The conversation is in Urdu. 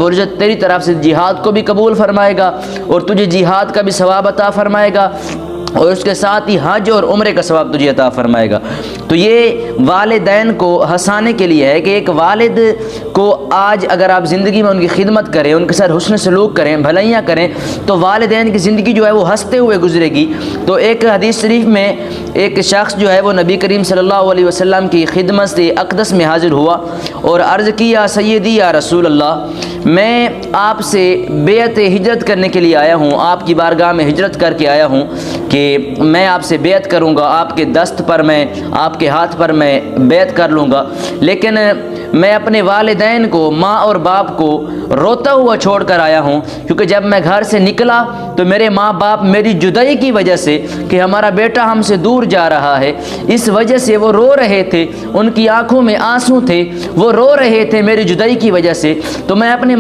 العزت تیری طرف سے جہاد کو بھی قبول فرمائے گا اور تجھے جہاد کا بھی ثواب عطا فرمائے گا، اور اس کے ساتھ ہی حج اور عمرے کا ثواب تجھے عطا فرمائے گا۔ تو یہ والدین کو ہنسانے کے لیے ہے کہ ایک والد کو آج اگر آپ زندگی میں ان کی خدمت کریں، ان کے ساتھ حسن سلوک کریں، بھلائیاں کریں، تو والدین کی زندگی جو ہے وہ ہنستے ہوئے گزرے گی۔ تو ایک حدیث شریف میں ایک شخص جو ہے وہ نبی کریم صلی اللہ علیہ وسلم کی خدمت سے اقدس میں حاضر ہوا اور عرض کی، یا سیدی یا رسول اللہ، میں آپ سے بیعت ہجرت کرنے کے لیے آیا ہوں، آپ کی بارگاہ میں ہجرت کر کے آیا ہوں کہ میں آپ سے بیعت کروں گا، آپ کے دست پر میں، آپ کے ہاتھ پر میں بیعت کر لوں گا، لیکن میں اپنے والدین کو، ماں اور باپ کو روتا ہوا چھوڑ کر آیا ہوں، کیونکہ جب میں گھر سے نکلا تو میرے ماں باپ میری جدائی کی وجہ سے کہ ہمارا بیٹا ہم سے دور جا رہا ہے، اس وجہ سے وہ رو رہے تھے، ان کی آنکھوں میں آنسو تھے، وہ رو رہے تھے میری جدائی کی وجہ سے۔ تو میں اپنے